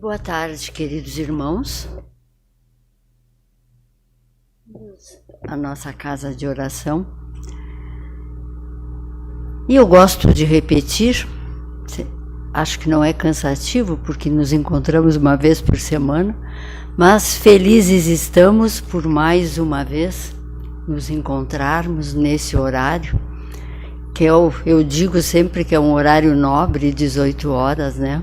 Boa tarde, queridos irmãos. A nossa casa de oração. E eu gosto de repetir, acho que não é cansativo, porque nos encontramos uma vez por semana, mas felizes estamos por mais uma vez nos encontrarmos nesse horário, que eu digo sempre que é um horário nobre, 18 horas, né?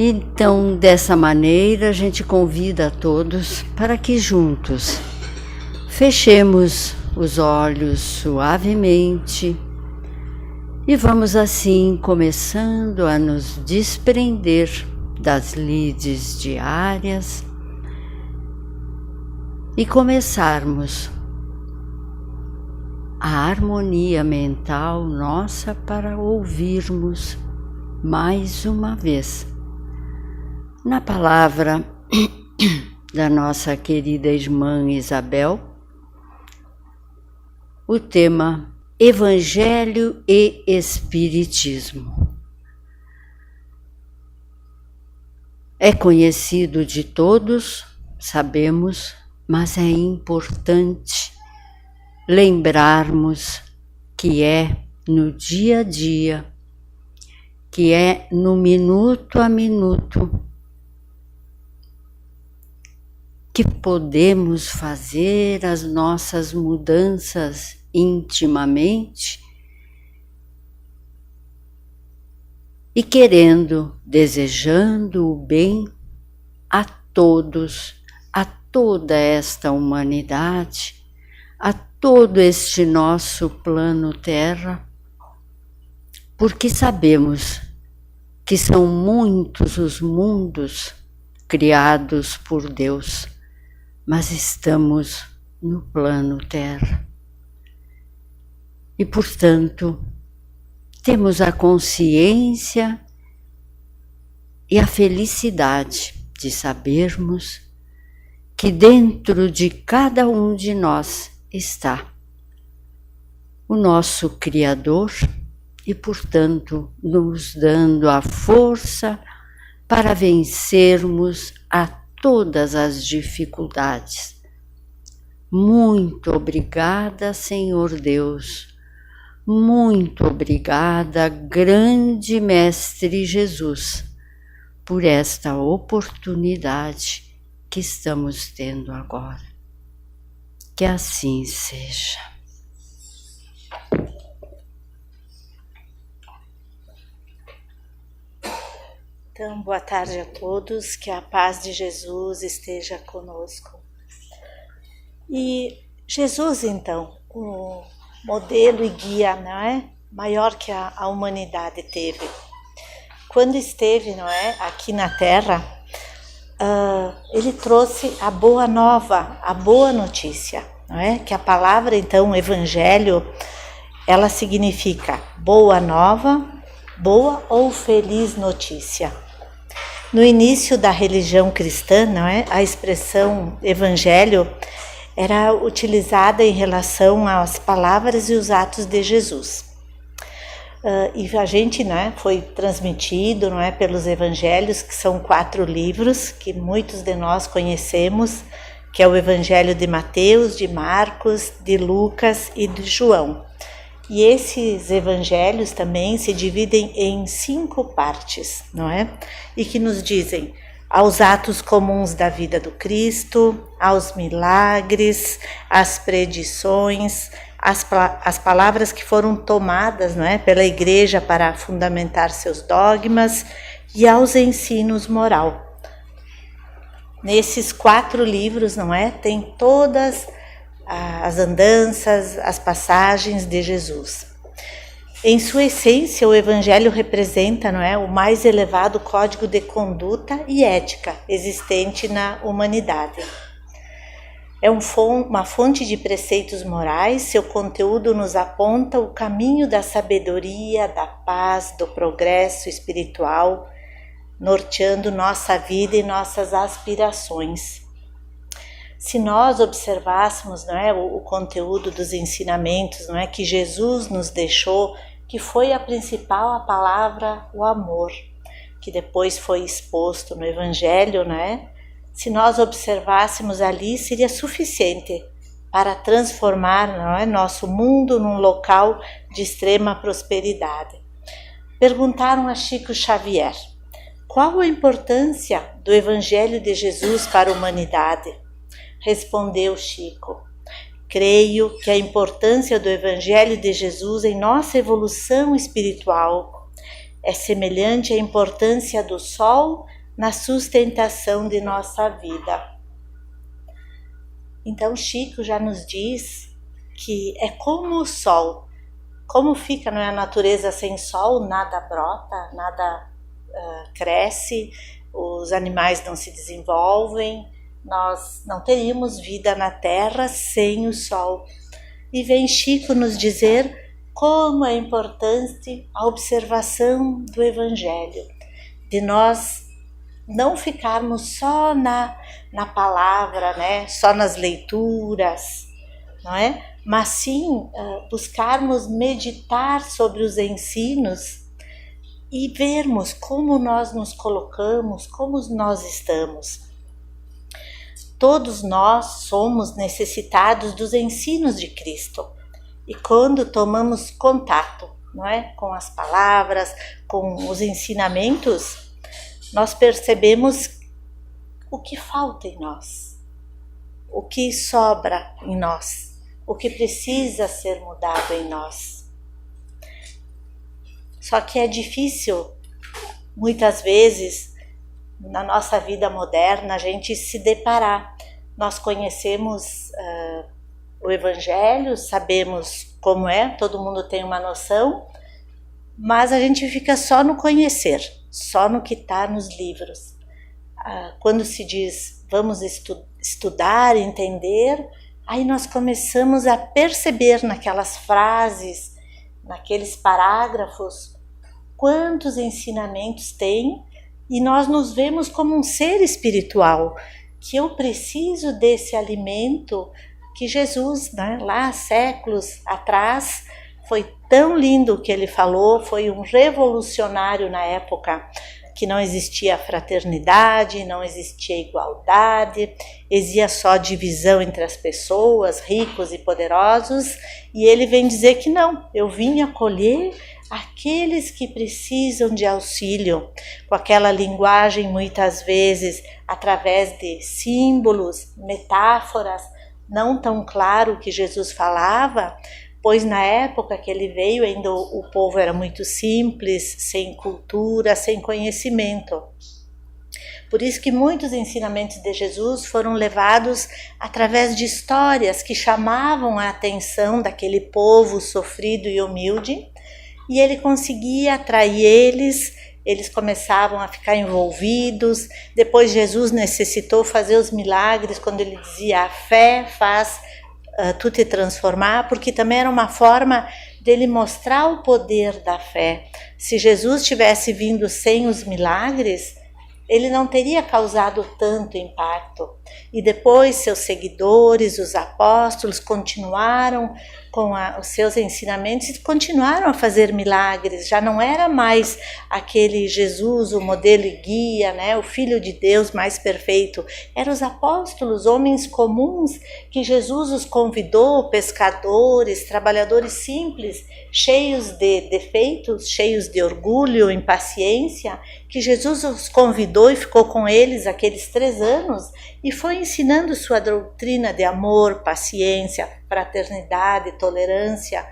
Então, dessa maneira, a gente convida a todos para que juntos fechemos os olhos suavemente e vamos assim começando a nos desprender das lides diárias e começarmos a harmonia mental nossa para ouvirmos mais uma vez na palavra da nossa querida irmã Isabel, o tema Evangelho e Espiritismo. É conhecido de todos, sabemos, mas é importante lembrarmos que é no dia a dia, que é no minuto a minuto, que podemos fazer as nossas mudanças intimamente e querendo, desejando o bem a todos, a toda esta humanidade, a todo este nosso plano Terra, porque sabemos que são muitos os mundos criados por Deus, mas estamos no plano Terra. E, portanto, temos a consciência e a felicidade de sabermos que dentro de cada um de nós está o nosso Criador e, portanto, nos dando a força para vencermos a todas as dificuldades. Muito obrigada, Senhor Deus. Muito obrigada, grande Mestre Jesus, por esta oportunidade que estamos tendo agora. Que assim seja. Então, boa tarde a todos, que a paz de Jesus esteja conosco. E Jesus, então, o modelo e guia, não é? Maior que a humanidade teve. Quando esteve, não é, aqui na Terra, ele trouxe a boa nova, a boa notícia, não é? Que a palavra, então, Evangelho, ela significa boa nova, boa ou feliz notícia. No início da religião cristã, não é? A expressão Evangelho era utilizada em relação às palavras e os atos de Jesus. E a gente, né, foi transmitido, não é, pelos Evangelhos, que são 4 livros que muitos de nós conhecemos, que é o Evangelho de Mateus, de Marcos, de Lucas e de João. E esses evangelhos também se dividem em 5 partes, não é? E que nos dizem aos atos comuns da vida do Cristo, aos milagres, às predições, as palavras que foram tomadas, não é, pela Igreja para fundamentar seus dogmas e aos ensinos moral. Nesses 4 livros, não é, tem todas as andanças, as passagens de Jesus. Em sua essência, o Evangelho representa, não é, o mais elevado código de conduta e ética existente na humanidade. É uma fonte de preceitos morais, seu conteúdo nos aponta o caminho da sabedoria, da paz, do progresso espiritual, norteando nossa vida e nossas aspirações. Se nós observássemos, não é, o conteúdo dos ensinamentos, não é, que Jesus nos deixou, que foi a principal, a palavra, o amor. que depois foi exposto no Evangelho, né? Se nós observássemos ali, seria suficiente para transformar, não é, nosso mundo num local de extrema prosperidade. Perguntaram a Chico Xavier: qual a importância do Evangelho de Jesus para a humanidade? Respondeu Chico: creio que a importância do Evangelho de Jesus em nossa evolução espiritual é semelhante à importância do sol na sustentação de nossa vida. Então Chico já nos diz que é como o sol. Como fica, não é, a natureza sem sol? Nada brota, nada cresce, os animais não se desenvolvem, nós não teríamos vida na Terra sem o sol. E vem Chico nos dizer como é importante a observação do Evangelho, de nós não ficarmos só na palavra, né, só nas leituras, não é? Mas sim buscarmos meditar sobre os ensinos e vermos como nós nos colocamos, como nós estamos. Todos nós somos necessitados dos ensinos de Cristo. E quando tomamos contato, não é, com as palavras, com os ensinamentos, nós percebemos o que falta em nós, o que sobra em nós, o que precisa ser mudado em nós. Só que é difícil, muitas vezes, na nossa vida moderna, a gente se deparar. Nós conhecemos o Evangelho, sabemos como é, todo mundo tem uma noção, mas a gente fica só no conhecer, só no que está nos livros. Quando se diz vamos estudar, entender, aí nós começamos a perceber naquelas frases, naqueles parágrafos, quantos ensinamentos tem, e nós nos vemos como um ser espiritual, que eu preciso desse alimento que Jesus, né, lá há séculos atrás, foi tão lindo o que ele falou, foi um revolucionário na época, que não existia fraternidade, não existia igualdade, existia só divisão entre as pessoas, ricos e poderosos, e ele vem dizer que não, eu vim acolher aqueles que precisam de auxílio, com aquela linguagem muitas vezes através de símbolos, metáforas, não tão claro que Jesus falava, pois na época que ele veio ainda o povo era muito simples, sem cultura, sem conhecimento. Por isso que muitos ensinamentos de Jesus foram levados através de histórias que chamavam a atenção daquele povo sofrido e humilde, e ele conseguia atrair eles começavam a ficar envolvidos. Depois Jesus necessitou fazer os milagres, quando ele dizia a fé faz tu te transformar, porque também era uma forma dele mostrar o poder da fé. Se Jesus tivesse vindo sem os milagres, ele não teria causado tanto impacto. E depois seus seguidores, os apóstolos, continuaram com os seus ensinamentos e continuaram a fazer milagres. Já não era mais aquele Jesus, o modelo e guia, né, o Filho de Deus mais perfeito. Eram os apóstolos, homens comuns, que Jesus os convidou, pescadores, trabalhadores simples, cheios de defeitos, cheios de orgulho, impaciência, que Jesus os convidou e ficou com eles aqueles 3 anos e foi ensinando sua doutrina de amor, paciência, fraternidade, tolerância,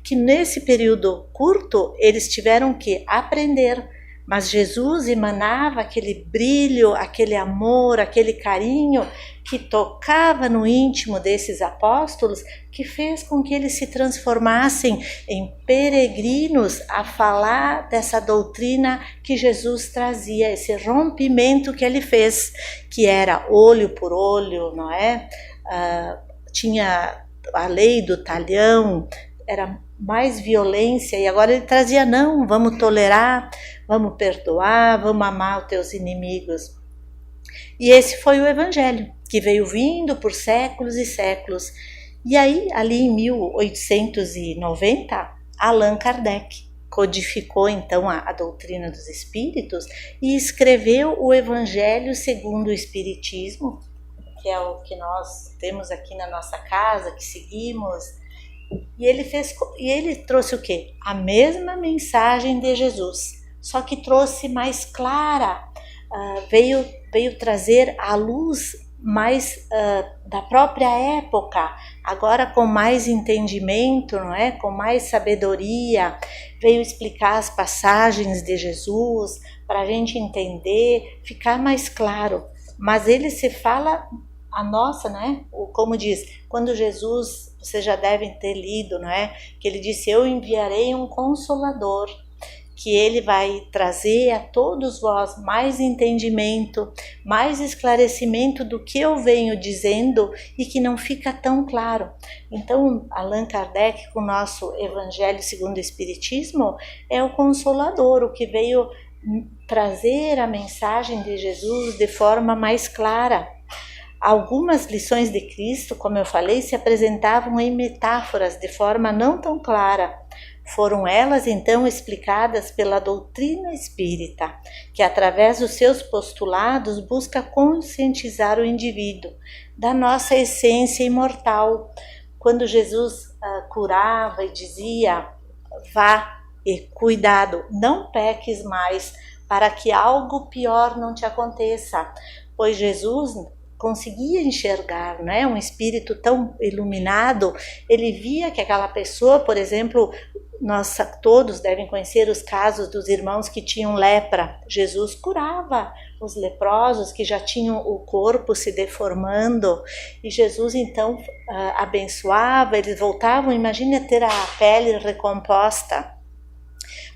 que nesse período curto eles tiveram que aprender, mas Jesus emanava aquele brilho, aquele amor, aquele carinho que tocava no íntimo desses apóstolos, que fez com que eles se transformassem em peregrinos a falar dessa doutrina que Jesus trazia, esse rompimento que ele fez, que era olho por olho, não é? Tinha a lei do talhão, era mais violência, e agora ele trazia, não, vamos tolerar, vamos perdoar, vamos amar os teus inimigos. E esse foi o Evangelho, que veio vindo por séculos e séculos. E aí, ali em 1890, Allan Kardec codificou então a doutrina dos espíritos e escreveu o Evangelho segundo o Espiritismo, que é o que nós temos aqui na nossa casa, que seguimos. E ele trouxe o quê? A mesma mensagem de Jesus, só que trouxe mais clara, veio trazer a luz mais da própria época, agora com mais entendimento, não é? Com mais sabedoria, veio explicar as passagens de Jesus para a gente entender, ficar mais claro. Mas ele se fala a nossa, né? Como diz, quando Jesus, vocês já devem ter lido, não é? Que ele disse: eu enviarei um Consolador, que ele vai trazer a todos vós mais entendimento, mais esclarecimento do que eu venho dizendo e que não fica tão claro. Então, Allan Kardec, com o nosso Evangelho segundo o Espiritismo, é o Consolador, o que veio trazer a mensagem de Jesus de forma mais clara. Algumas lições de Cristo, como eu falei, se apresentavam em metáforas de forma não tão clara. Foram elas então explicadas pela doutrina espírita, que através dos seus postulados busca conscientizar o indivíduo da nossa essência imortal. Quando Jesus curava e dizia: vá e cuidado, não peques mais, para que algo pior não te aconteça, pois Jesus conseguia enxergar, né? Um espírito tão iluminado, ele via que aquela pessoa, por exemplo, nós todos devem conhecer os casos dos irmãos que tinham lepra. Jesus curava os leprosos que já tinham o corpo se deformando, e Jesus então abençoava, eles voltavam, imagina ter a pele recomposta.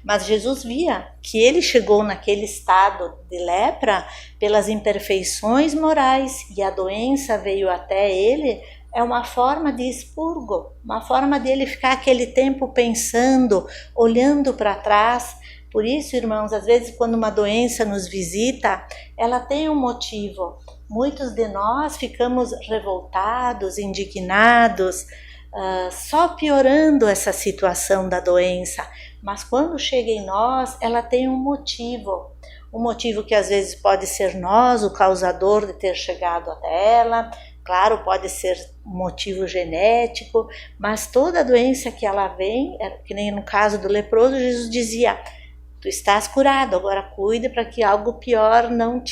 Mas Jesus via que ele chegou naquele estado de lepra pelas imperfeições morais, e a doença veio até ele, é uma forma de expurgo, uma forma dele ficar aquele tempo pensando, olhando para trás. Por isso, irmãos, às vezes quando uma doença nos visita, ela tem um motivo. Muitos de nós ficamos revoltados, indignados, só piorando essa situação da doença. Mas quando chega em nós, ela tem um motivo que às vezes pode ser nós, o causador de ter chegado até ela. Claro, pode ser um motivo genético, mas toda doença que ela vem, que nem no caso do leproso, Jesus dizia: tu estás curado, agora cuide para que algo pior não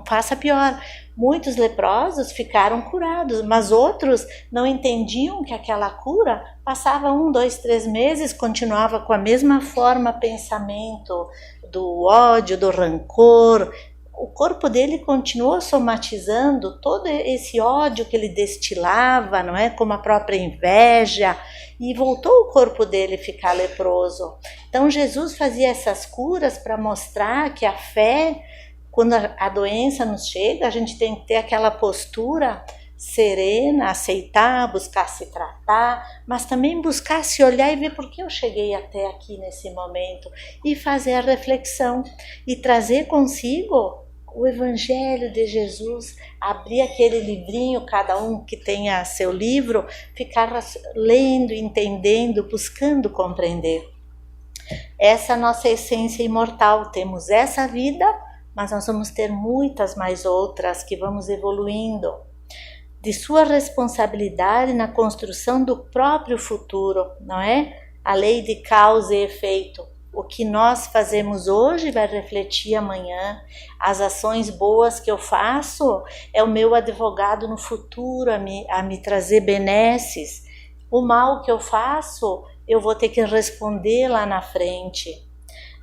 faça pior. Muitos leprosos ficaram curados, mas outros não entendiam que aquela cura passava 1, 2, 3 meses, continuava com a mesma forma, pensamento do ódio, do rancor. O corpo dele continuou somatizando todo esse ódio que ele destilava, não é? Como a própria inveja, e voltou o corpo dele ficar leproso. Então Jesus fazia essas curas para mostrar que a fé, quando a doença nos chega, a gente tem que ter aquela postura serena, aceitar, buscar se tratar, mas também buscar se olhar e ver por que eu cheguei até aqui nesse momento, e fazer a reflexão e trazer consigo o Evangelho de Jesus, abrir aquele livrinho, cada um que tenha seu livro, ficar lendo, entendendo, buscando compreender. Essa é a nossa essência imortal. Temos essa vida, mas nós vamos ter muitas mais outras que vamos evoluindo. De sua responsabilidade na construção do próprio futuro, não é? A lei de causa e efeito. O que nós fazemos hoje vai refletir amanhã. As ações boas que eu faço é o meu advogado no futuro a me trazer benesses. O mal que eu faço, eu vou ter que responder lá na frente.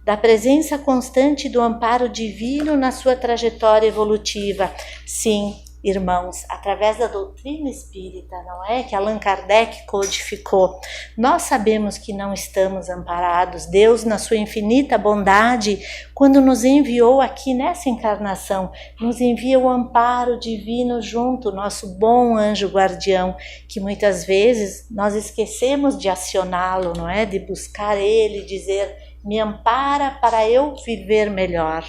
Da presença constante do amparo divino na sua trajetória evolutiva. Sim, irmãos, através da doutrina espírita, não é? Que Allan Kardec codificou. Nós sabemos que não estamos amparados. Deus, na sua infinita bondade, quando nos enviou aqui nessa encarnação, nos envia o amparo divino junto, nosso bom anjo guardião, que muitas vezes nós esquecemos de acioná-lo, não é? De buscar ele, dizer: me ampara para eu viver melhor.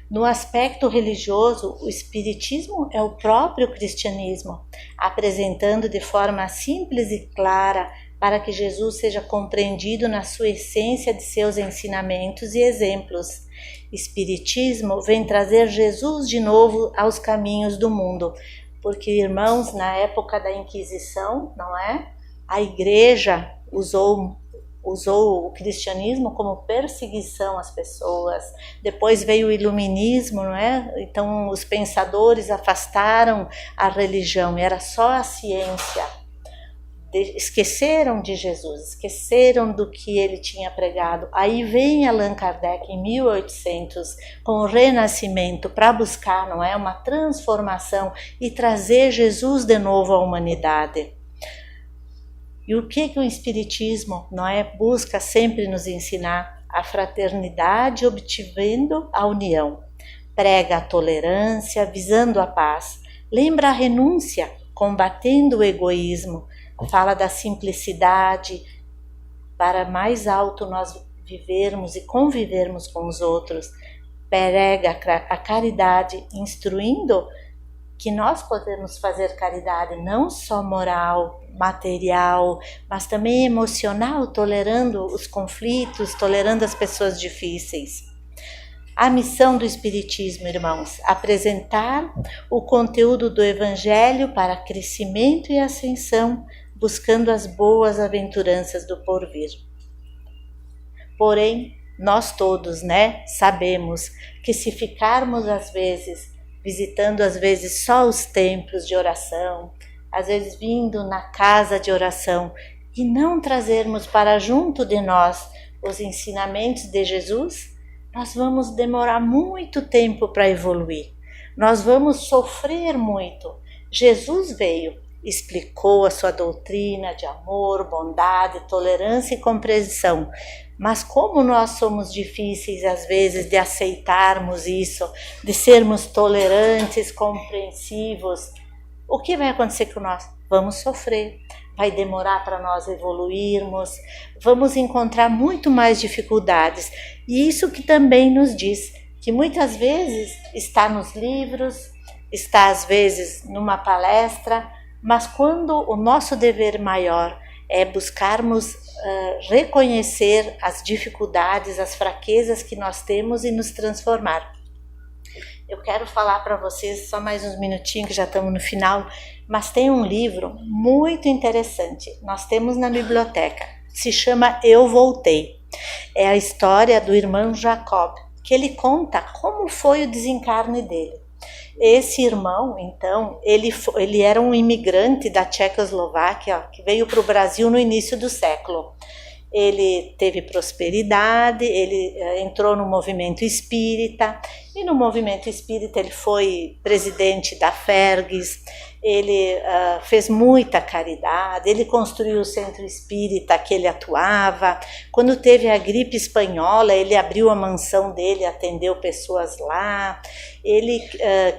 No aspecto religioso, o Espiritismo é o próprio cristianismo, apresentando de forma simples e clara para que Jesus seja compreendido na sua essência de seus ensinamentos e exemplos. Espiritismo vem trazer Jesus de novo aos caminhos do mundo, porque, irmãos, na época da Inquisição, não é? A Igreja usou o cristianismo como perseguição às pessoas. Depois veio o iluminismo, não é? Então os pensadores afastaram a religião, era só a ciência. Esqueceram de Jesus, esqueceram do que ele tinha pregado. Aí vem Allan Kardec em 1800 com o Renascimento para buscar, não é, uma transformação e trazer Jesus de novo à humanidade. E o que o Espiritismo, não é, busca sempre nos ensinar? A fraternidade, obtivendo a união. Prega a tolerância, visando a paz. Lembra a renúncia, combatendo o egoísmo. Fala da simplicidade, para mais alto nós vivermos e convivermos com os outros. Prega a caridade, instruindo que nós podemos fazer caridade não só moral, material, mas também emocional, tolerando os conflitos, tolerando as pessoas difíceis. A missão do Espiritismo, irmãos, apresentar o conteúdo do Evangelho para crescimento e ascensão, buscando as boas aventuranças do porvir. Porém, nós todos, né, sabemos que se ficarmos às vezes visitando às vezes só os templos de oração, às vezes vindo na casa de oração e não trazermos para junto de nós os ensinamentos de Jesus, nós vamos demorar muito tempo para evoluir. Nós vamos sofrer muito. Jesus veio, explicou a sua doutrina de amor, bondade, tolerância e compreensão. Mas como nós somos difíceis às vezes de aceitarmos isso, de sermos tolerantes, compreensivos, o que vai acontecer com nós? Vamos sofrer, vai demorar para nós evoluirmos, vamos encontrar muito mais dificuldades. E isso que também nos diz que muitas vezes está nos livros, está às vezes numa palestra, mas quando o nosso dever maior é buscarmos reconhecer as dificuldades, as fraquezas que nós temos e nos transformar. Eu quero falar para vocês só mais uns minutinhos, que já estamos no final, mas tem um livro muito interessante, nós temos na biblioteca, se chama Eu Voltei. É a história do irmão Jacob, que ele conta como foi o desencarne dele. Esse irmão, então, ele era um imigrante da Tchecoslováquia, que veio para o Brasil no início do século. Ele teve prosperidade, ele entrou no movimento espírita, e no movimento espírita ele foi presidente da Fergs, ele fez muita caridade, ele construiu o centro espírita que ele atuava. Quando teve a gripe espanhola, ele abriu a mansão dele, atendeu pessoas lá. Ele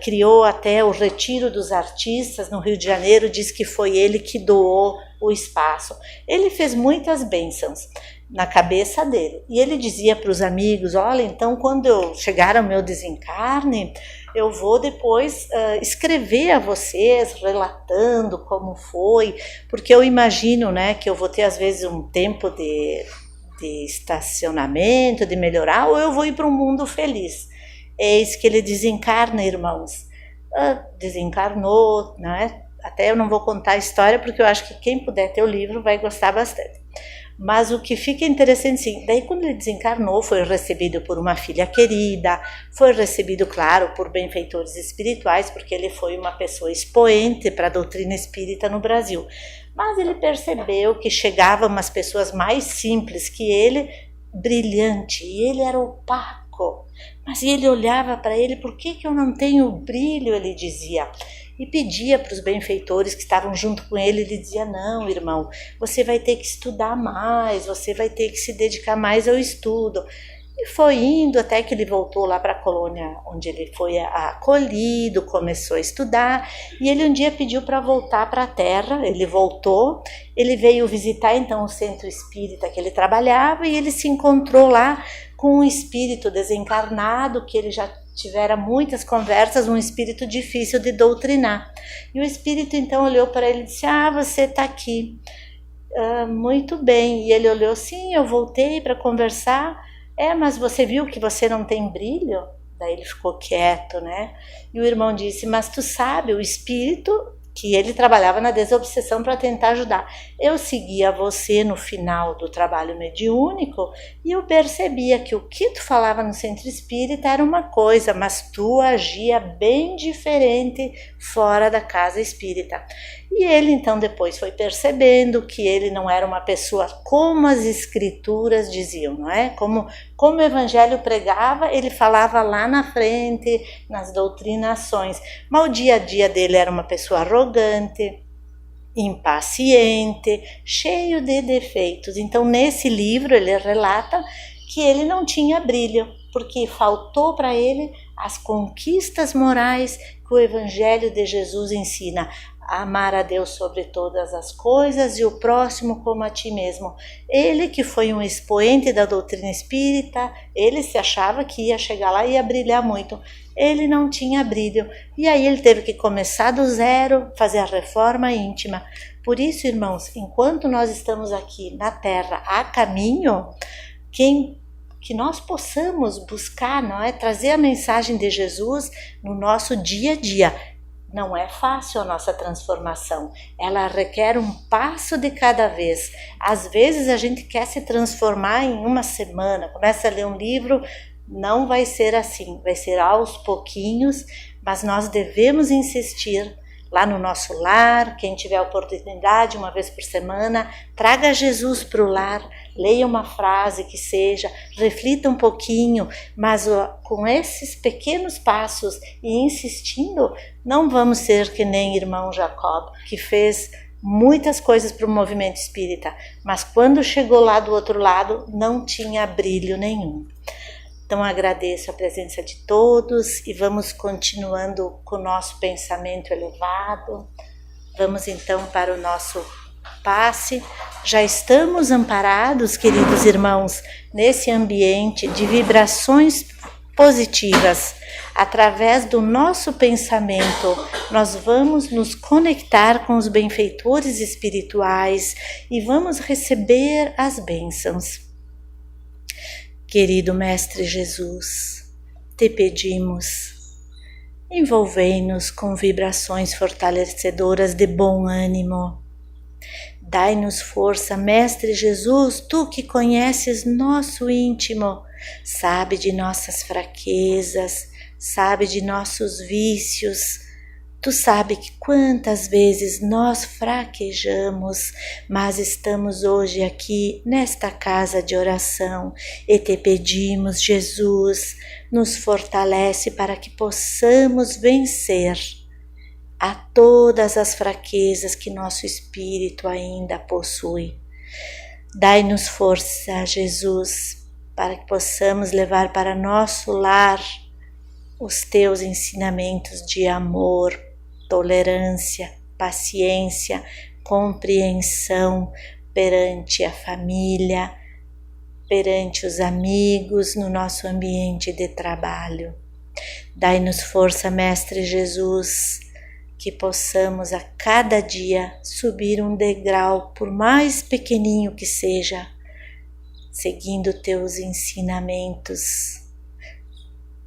criou até o Retiro dos Artistas no Rio de Janeiro, diz que foi ele que doou o espaço. Ele fez muitas bênçãos na cabeça dele. E ele dizia para os amigos, olha, então quando eu chegar ao meu desencarne, eu vou depois escrever a vocês, relatando como foi, porque eu imagino, né, que eu vou ter às vezes um tempo de estacionamento, de melhorar, ou eu vou ir para um mundo feliz. Eis que ele desencarna, irmãos. Desencarnou, né? Até eu não vou contar a história, porque eu acho que quem puder ter o livro vai gostar bastante. Mas o que fica interessante, sim, daí quando ele desencarnou, foi recebido por uma filha querida, foi recebido, claro, por benfeitores espirituais, porque ele foi uma pessoa expoente para a doutrina espírita no Brasil. Mas ele percebeu que chegavam umas pessoas mais simples que ele, brilhante, e ele era opaco. Mas ele olhava para ele, por que eu não tenho brilho, ele dizia. E pedia para os benfeitores que estavam junto com ele, ele dizia, não, irmão, você vai ter que estudar mais, você vai ter que se dedicar mais ao estudo. E foi indo até que ele voltou lá para a colônia, onde ele foi acolhido, começou a estudar, e ele um dia pediu para voltar para a terra, ele voltou, ele veio visitar então o centro espírita que ele trabalhava, e ele se encontrou lá com um espírito desencarnado, que ele já tivera muitas conversas, um espírito difícil de doutrinar. E o espírito então olhou para ele e disse, você está aqui. Muito bem. E ele olhou, sim, eu voltei para conversar. Mas você viu que você não tem brilho? Daí ele ficou quieto, né? E o irmão disse, mas tu sabe, o espírito, que ele trabalhava na desobsessão para tentar ajudar. Eu seguia você no final do trabalho mediúnico e eu percebia que o que tu falava no centro espírita era uma coisa, mas tu agia bem diferente fora da casa espírita. E ele então depois foi percebendo que ele não era uma pessoa como as escrituras diziam, não é? Como o evangelho pregava, ele falava lá na frente, nas doutrinações. Mas o dia a dia dele era uma pessoa arrogante, impaciente, cheio de defeitos. Então nesse livro ele relata que ele não tinha brilho, porque faltou para ele as conquistas morais que o evangelho de Jesus ensina. Amar a Deus sobre todas as coisas e o próximo como a ti mesmo. Ele que foi um expoente da doutrina espírita, ele se achava que ia chegar lá e ia brilhar muito. Ele não tinha brilho. E aí ele teve que começar do zero, fazer a reforma íntima. Por isso, irmãos, enquanto nós estamos aqui na Terra a caminho, que nós possamos buscar, não é, trazer a mensagem de Jesus no nosso dia a dia. Não é fácil a nossa transformação, ela requer um passo de cada vez. Às vezes a gente quer se transformar em uma semana, começa a ler um livro, não vai ser assim, vai ser aos pouquinhos, mas nós devemos insistir lá no nosso lar, quem tiver oportunidade, uma vez por semana, traga Jesus para o lar, leia uma frase que seja, reflita um pouquinho, mas com esses pequenos passos e insistindo, não vamos ser que nem irmão Jacob, que fez muitas coisas para o movimento espírita, mas quando chegou lá do outro lado, não tinha brilho nenhum. Então agradeço a presença de todos e vamos continuando com o nosso pensamento elevado. Vamos então para o nosso passe. Já estamos amparados, queridos irmãos, nesse ambiente de vibrações positivas. Através do nosso pensamento, nós vamos nos conectar com os benfeitores espirituais e vamos receber as bênçãos. Querido Mestre Jesus, te pedimos, envolvei-nos com vibrações fortalecedoras de bom ânimo. Dai-nos força, Mestre Jesus, tu que conheces nosso íntimo, sabe de nossas fraquezas, sabe de nossos vícios. Tu sabe que quantas vezes nós fraquejamos, mas estamos hoje aqui nesta casa de oração e te pedimos, Jesus, nos fortalece para que possamos vencer a todas as fraquezas que nosso espírito ainda possui. Dai-nos força, Jesus, para que possamos levar para nosso lar os teus ensinamentos de amor, tolerância, paciência, compreensão perante a família, perante os amigos, no nosso ambiente de trabalho. Dai-nos força, Mestre Jesus, que possamos a cada dia subir um degrau, por mais pequenininho que seja, seguindo teus ensinamentos.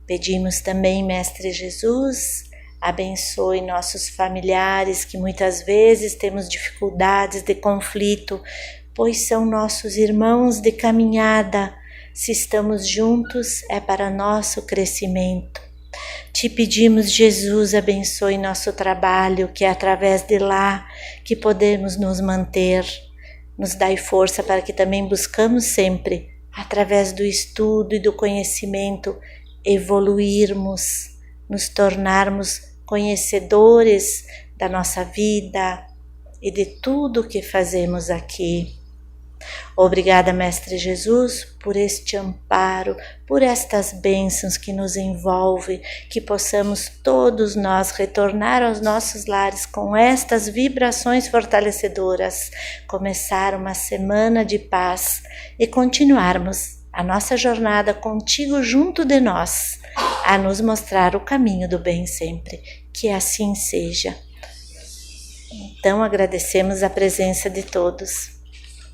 Pedimos também, Mestre Jesus, abençoe nossos familiares que muitas vezes temos dificuldades de conflito, pois são nossos irmãos de caminhada. Se estamos juntos, é para nosso crescimento. Te pedimos, Jesus, abençoe nosso trabalho, que é através de lá que podemos nos manter. Nos dai força para que também buscamos sempre, através do estudo e do conhecimento, evoluirmos, nos tornarmos conhecedores da nossa vida e de tudo o que fazemos aqui. Obrigada, Mestre Jesus, por este amparo, por estas bênçãos que nos envolvem, que possamos todos nós retornar aos nossos lares com estas vibrações fortalecedoras, começar uma semana de paz e continuarmos a nossa jornada contigo junto de nós, a nos mostrar o caminho do bem sempre. Que assim seja. Então agradecemos a presença de todos.